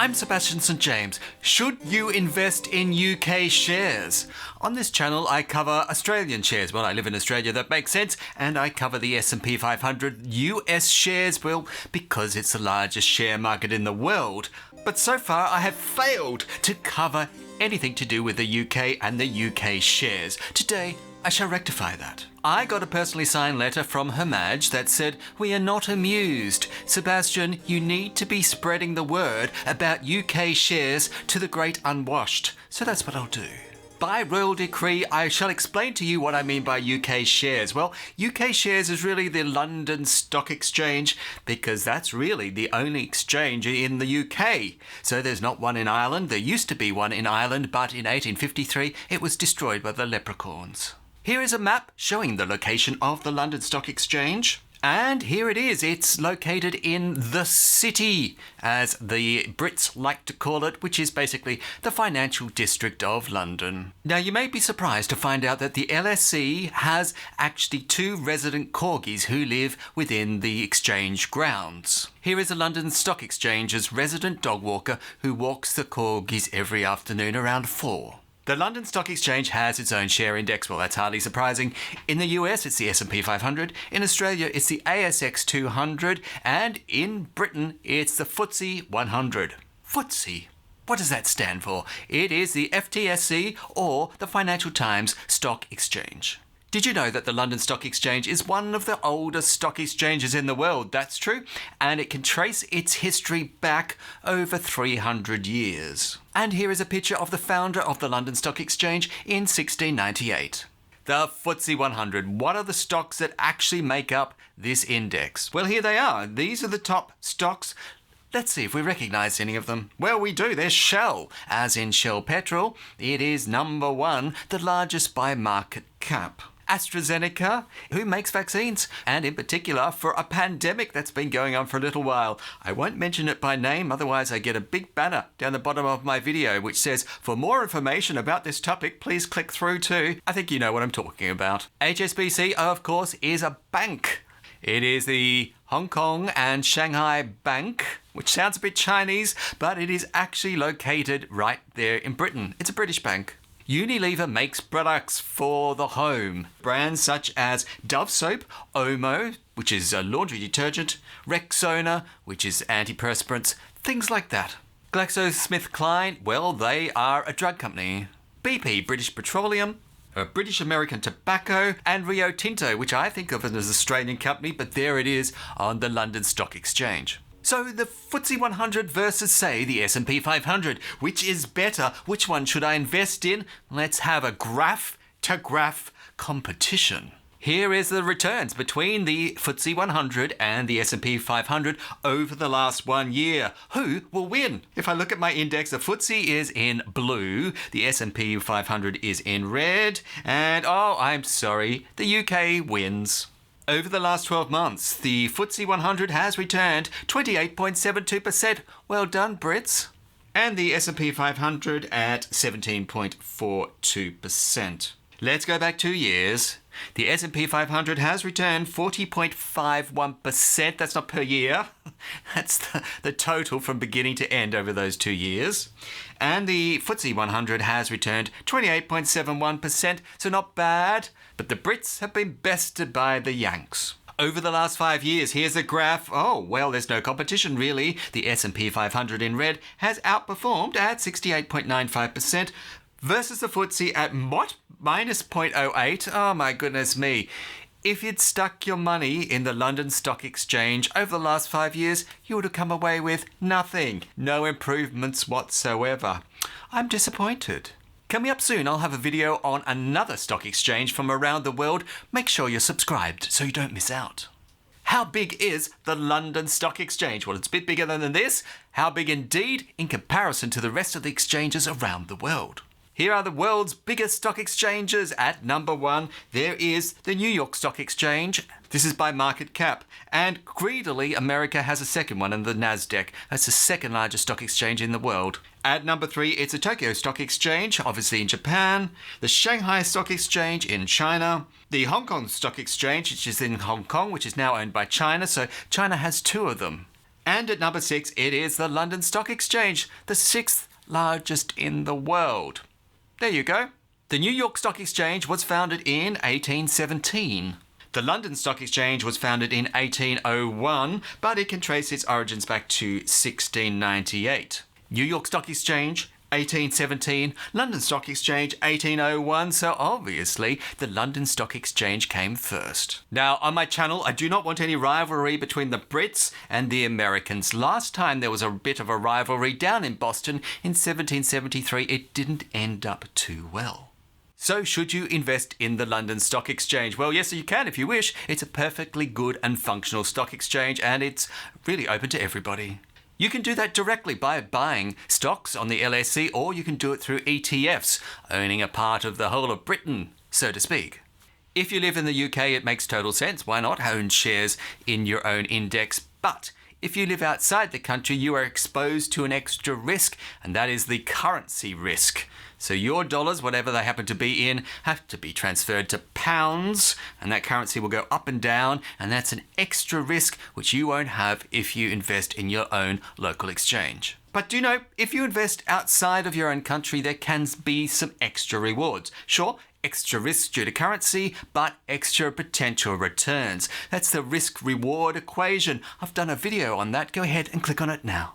I'm Sebastian St. James. Should you invest in UK shares? On this channel, I cover Australian shares. Well, I live in Australia, that makes sense. And I cover the S&P 500 US shares, well, because it's the largest share market in the world. But so far, I have failed to cover anything to do with the UK and the UK shares. Today, I shall rectify that. I got a personally signed letter from Her Maj that said, "We are not amused. Sebastian, you need to be spreading the word about UK shares to the great unwashed." So that's what I'll do. By royal decree, I shall explain to you what I mean by UK shares. Well, UK shares is really the London Stock Exchange because that's really the only exchange in the UK. So there's not one in Ireland. There used to be one in Ireland, but in 1853 it was destroyed by the leprechauns. Here is a map showing the location of the London Stock Exchange. And here it is. It's located in the city, as the Brits like to call it, which is basically the financial district of London. Now, you may be surprised to find out that the LSE has actually 2 resident corgis who live within the exchange grounds. Here is the London Stock Exchange's resident dog walker who walks the corgis every afternoon around 4. The London Stock Exchange has its own share index. Well, that's hardly surprising. In the US, it's the S&P 500. In Australia, it's the ASX 200. And in Britain, it's the FTSE 100. FTSE? What does that stand for? It is the FTSE, or the Financial Times Stock Exchange. Did you know that the London Stock Exchange is one of the oldest stock exchanges in the world? That's true. And it can trace its history back over 300 years. And here is a picture of the founder of the London Stock Exchange in 1698. The FTSE 100. What are the stocks that actually make up this index? Well, here they are. These are the top stocks. Let's see if we recognise any of them. Well, we do. There's Shell, as in Shell Petrol. It is number 1, the largest by market cap. Astrazeneca, who makes vaccines, and in particular for a pandemic that's been going on for a little while. I won't mention it by name, otherwise I get a big banner down the bottom of my video which says, "For more information about this topic, please click through to..." I think you know what I'm talking about. HSBC, of course, is a bank. It is the Hong Kong and Shanghai Bank, which sounds a bit Chinese, but it is actually located right there in Britain. It's a British bank. Unilever makes products for the home. Brands such as Dove Soap, Omo, which is a laundry detergent, Rexona, which is antiperspirants, things like that. Glaxosmithkline, well, they are a drug company. BP, British Petroleum, British American Tobacco, and Rio Tinto, which I think of as an Australian company, but there it is on the London Stock Exchange. So the FTSE 100 versus, say, the S&P 500. Which is better? Which one should I invest in? Let's have a graph-to-graph competition. Here is the returns between the FTSE 100 and the S&P 500 over the last 1 year. Who will win? If I look at my index, the FTSE is in blue, the S&P 500 is in red, and oh, I'm sorry, the UK wins. Over the last 12 months, the FTSE 100 has returned 28.72%. Well done, Brits. And the S&P 500 at 17.42%. Let's go back 2 years. The S&P 500 has returned 40.51%. That's not per year. That's the total from beginning to end over those 2 years. And the FTSE 100 has returned 28.71%, so not bad. But the Brits have been bested by the Yanks. Over the last 5 years, here's a graph. Oh, well, there's no competition, really. The S&P 500 in red has outperformed at 68.95% versus the FTSE at what? Minus 0.08. Oh, my goodness me. If you'd stuck your money in the London Stock Exchange over the last 5 years, you would have come away with nothing. No improvements whatsoever. I'm disappointed. Coming up soon, I'll have a video on another stock exchange from around the world. Make sure you're subscribed so you don't miss out. How big is the London Stock Exchange? Well, it's a bit bigger than this. How big indeed in comparison to the rest of the exchanges around the world? Here are the world's biggest stock exchanges. At number 1, there is the New York Stock Exchange. This is by market cap. And greedily, America has a second one in the Nasdaq. That's the second largest stock exchange in the world. At number 3, it's the Tokyo Stock Exchange, obviously in Japan. The Shanghai Stock Exchange in China. The Hong Kong Stock Exchange, which is in Hong Kong, which is now owned by China. So China has 2 of them. And at number 6, it is the London Stock Exchange, the 6th largest in the world. There you go. The New York Stock Exchange was founded in 1817. The London Stock Exchange was founded in 1801, but it can trace its origins back to 1698. New York Stock Exchange, 1817, London Stock Exchange 1801, so obviously the London Stock Exchange came first. Now, on my channel, I do not want any rivalry between the Brits and the Americans. Last time there was a bit of a rivalry down in Boston in 1773. It didn't end up too well. So should you invest in the London Stock Exchange? Well, yes, you can if you wish. It's a perfectly good and functional stock exchange, and it's really open to everybody. You can do that directly by buying stocks on the LSE, or you can do it through ETFs, owning a part of the whole of Britain, so to speak. If you live in the UK, it makes total sense. Why not own shares in your own index? But if you live outside the country, you are exposed to an extra risk, and that is the currency risk. So your dollars, whatever they happen to be in, have to be transferred to pounds, and that currency will go up and down, and that's an extra risk which you won't have if you invest in your own local exchange. But do know, if you invest outside of your own country, there can be some extra rewards. Sure, extra risk due to currency, but extra potential returns. That's the risk-reward equation. I've done a video on that. Go ahead and click on it now.